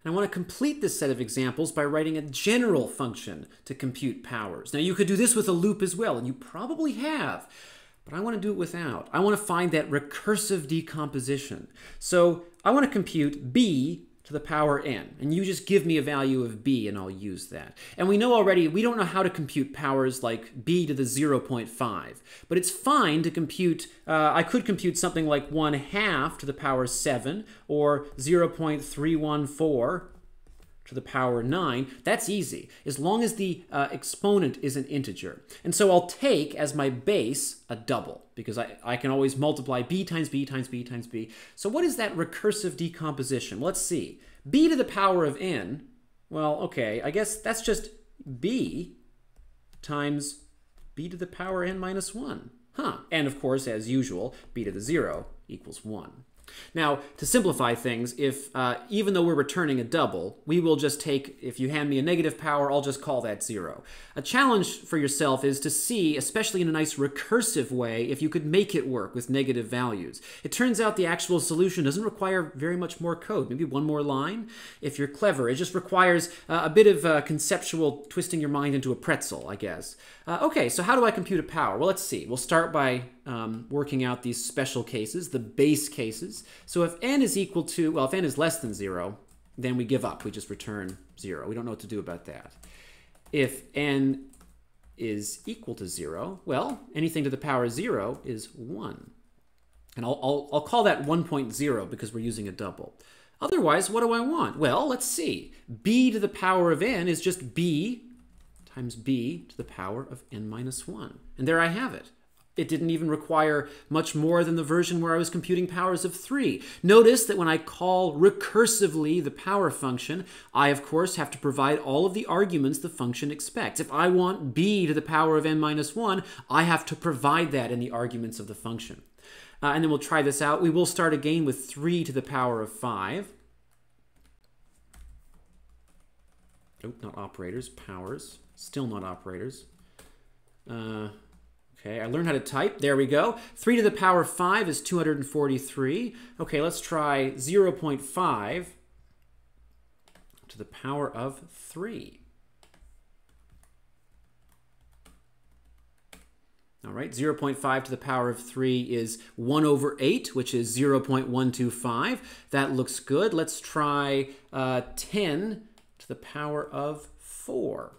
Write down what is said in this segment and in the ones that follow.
And I want to complete this set of examples by writing a general function to compute powers. Now you could do this with a loop as well, and you probably have, but I want to do it without. I want to find that recursive decomposition. So I want to compute b to the power n, and you just give me a value of b and I'll use that. And we know already we don't know how to compute powers like b to the 0.5, but it's fine to compute, I could compute something like 1/2 to the power 7 or 0.314 to the power 9. That's easy, as long as the exponent is an integer. And so I'll take as my base a double, because I can always multiply b times b times b times b. So what is that recursive decomposition? Let's see. B to the power of n, well, okay, I guess that's just b times b to the power n minus 1. And of course, as usual, b to the 0 equals 1. Now, to simplify things, if even though we're returning a double, we will just take, if you hand me a negative power, I'll just call that 0. A challenge for yourself is to see, especially in a nice recursive way, if you could make it work with negative values. It turns out the actual solution doesn't require very much more code, maybe one more line. If you're clever, it just requires a bit of conceptual twisting your mind into a pretzel, I guess. Okay, so how do I compute a power? Well, let's see. We'll start by working out these special cases, the base cases. So if n is equal to, well, if n is less than 0, then we give up. We just return 0. We don't know what to do about that. If n is equal to 0, well, anything to the power 0 is 1. And I'll call that 1.0 because we're using a double. Otherwise, what do I want? Well, let's see. B to the power of n is just b times b to the power of n minus 1. And there I have it. It didn't even require much more than the version where I was computing powers of 3. Notice that when I call recursively the power function, I, of course, have to provide all of the arguments the function expects. If I want b to the power of n minus 1, I have to provide that in the arguments of the function. And then we'll try this out. We will start again with 3 to the power of 5. Oh, not operators, powers. Still not operators. Okay, I learned how to type. There we go. 3 to the power of 5 is 243. Okay, let's try 0.5 to the power of 3. All right, 0.5 to the power of 3 is 1 over 8, which is 0.125. That looks good. Let's try 10 to the power of 4.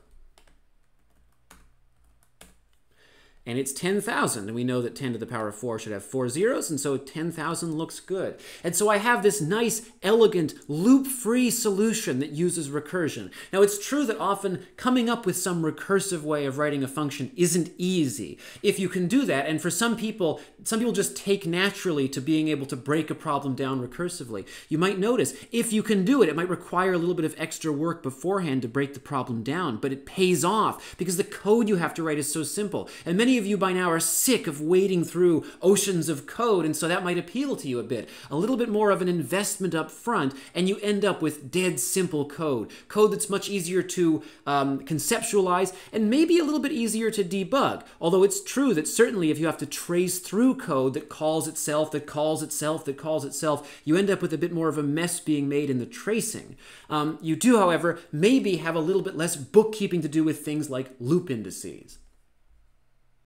And it's 10,000, and we know that 10 to the power of 4 should have 4 zeros, and so 10,000 looks good. And so I have this nice, elegant, loop-free solution that uses recursion. Now, it's true that often coming up with some recursive way of writing a function isn't easy. If you can do that, and for some people just take naturally to being able to break a problem down recursively. You might notice, if you can do it, it might require a little bit of extra work beforehand to break the problem down, but it pays off because the code you have to write is so simple. And many of you by now are sick of wading through oceans of code, and so that might appeal to you a bit. A little bit more of an investment up front, and you end up with dead simple code. Code that's much easier to conceptualize, and maybe a little bit easier to debug. Although it's true that certainly if you have to trace through code that calls itself, that calls itself, that calls itself, you end up with a bit more of a mess being made in the tracing. You do, however, maybe have a little bit less bookkeeping to do with things like loop indices.